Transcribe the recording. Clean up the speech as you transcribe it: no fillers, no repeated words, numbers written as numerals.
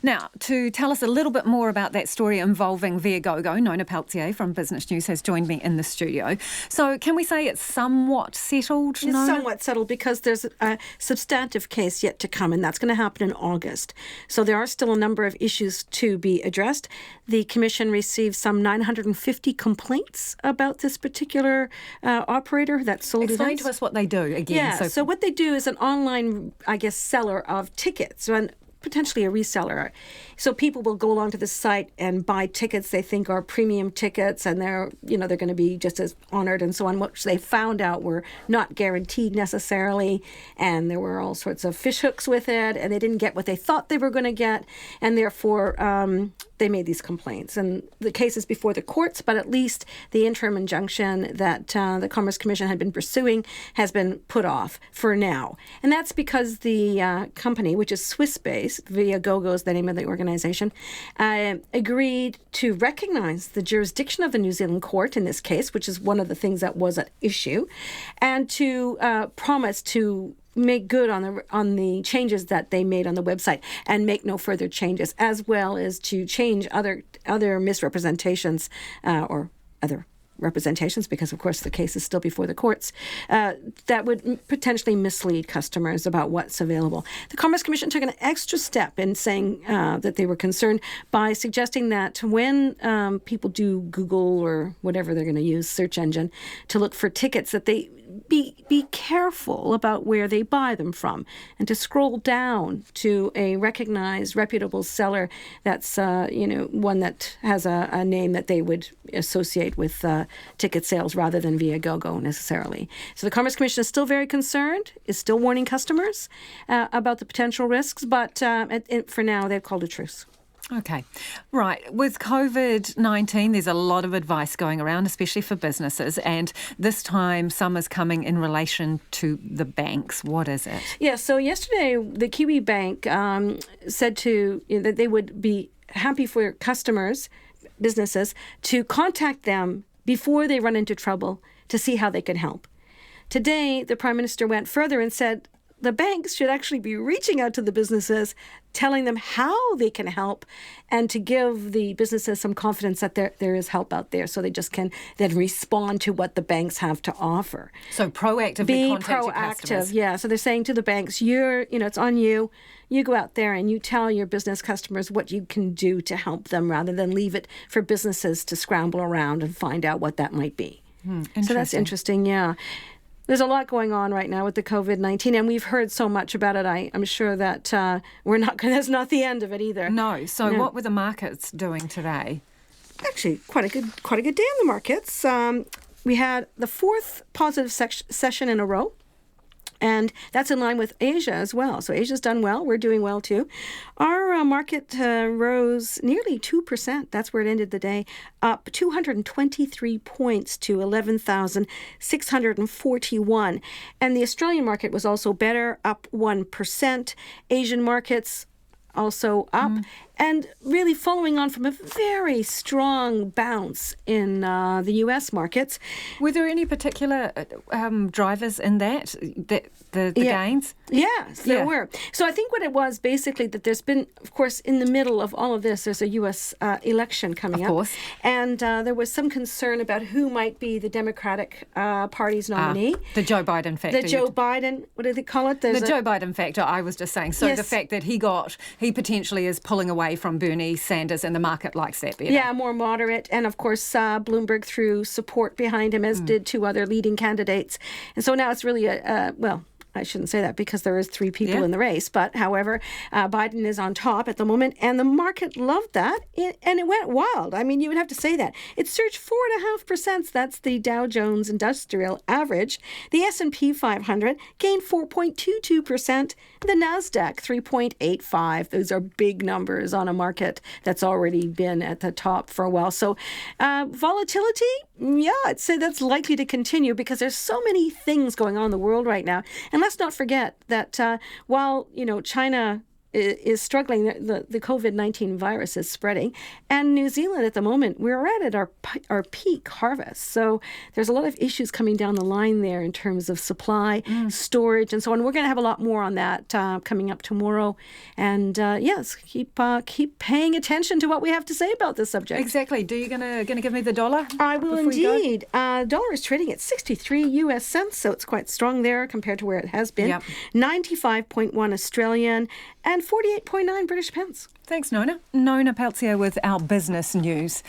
Now, to tell us a little bit more about that story involving Viagogo, Nona Peltier from Business News has joined me in the studio. So can we say it's somewhat settled, It's Nona? somewhat settled because there's a substantive case yet to come, and that's going to happen in August. So there are still a number of issues to be addressed. The Commission received some 950 complaints about this particular operator that sold Explain events. to us what they do again. Yeah, so what they do is an online, seller of tickets. And potentially a reseller. So people will go along to the site and buy tickets they think are premium tickets, and they're going to be just as honored and so on, which they found out were not guaranteed necessarily, and there were all sorts of fishhooks with it, and they didn't get what they thought they were going to get, and therefore they made these complaints. And the case is before the courts, but at least the interim injunction that the Commerce Commission had been pursuing has been put off for now. And that's because the company, which is Swiss-based, Viagogo is the name of the organization, agreed to recognize the jurisdiction of the New Zealand court in this case, which is one of the things that was at issue, and to promise to make good on the changes that they made on the website and make no further changes, as well as to change other misrepresentations or other representations, because of course the case is still before the courts, that would potentially mislead customers about what's available. The Commerce Commission took an extra step in saying that they were concerned by suggesting that when people do Google or whatever they're going to use, search engine, to look for tickets, that they be careful about where they buy them from, and to scroll down to a recognized, reputable seller that's one that has a name that they would associate with ticket sales rather than Viagogo necessarily. So the Commerce Commission is still very concerned, is still warning customers about the potential risks, but for now they've called a truce. Okay. Right. With COVID-19, there's a lot of advice going around, especially for businesses. And this time, some is coming in relation to the banks. What is it? Yeah. So yesterday, the Kiwi Bank said that they would be happy for customers, businesses, to contact them before they run into trouble to see how they can help. Today, the Prime Minister went further and said the banks should actually be reaching out to the businesses, telling them how they can help, and to give the businesses some confidence that there is help out there, so they just can then respond to what the banks have to offer. So proactively contact your customers. Yeah. So they're saying to the banks, it's on you. You go out there and you tell your business customers what you can do to help them, rather than leave it for businesses to scramble around and find out what that might be. So that's interesting, yeah. There's a lot going on right now with the COVID-19, and we've heard so much about it. I'm sure that that's not the end of it either. No. So what were the markets doing today? Actually, quite a good day on the markets. We had the fourth positive session in a row. And that's in line with Asia as well. So Asia's done well. We're doing well too. Our market rose nearly 2%. That's where it ended the day, up 223 points to 11,641. And the Australian market was also better, up 1%. Asian markets also up. And really following on from a very strong bounce in the U.S. markets. Were there any particular drivers in the gains? Yes, there were. So I think what it was basically that there's been, of course, in the middle of all of this, there's a U.S. election coming up. Of course. And there was some concern about who might be the Democratic Party's nominee. The Joe Biden factor. The Joe Biden, what do they call it? The Joe Biden factor, I was just saying. So yes. The fact that he potentially is pulling away from Bernie Sanders, and the market likes that better. Yeah, more moderate. And of course, Bloomberg threw support behind him, as did two other leading candidates. And so now it's really I shouldn't say that because there is three people in the race. But however, Biden is on top at the moment, and the market loved that, and it went wild. I mean, you would have to say that. It surged 4.5%. That's the Dow Jones Industrial Average. The S&P 500 gained 4.22%. The NASDAQ 3.85%. Those are big numbers on a market that's already been at the top for a while. So volatility, I'd say that's likely to continue because there's so many things going on in the world right now. And let's not forget that while, China is struggling. The COVID-19 virus is spreading. And New Zealand at the moment, we're at our peak harvest. So there's a lot of issues coming down the line there in terms of supply, storage, and so on. We're going to have a lot more on that coming up tomorrow. And yes, keep paying attention to what we have to say about this subject. Exactly. Do you going to give me the dollar? I will indeed. Dollar is trading at 63 US cents, so it's quite strong there compared to where it has been. Yep. 95.1 Australian and 48.9 British pence. Thanks, Nona. Nona Peltier with our business news.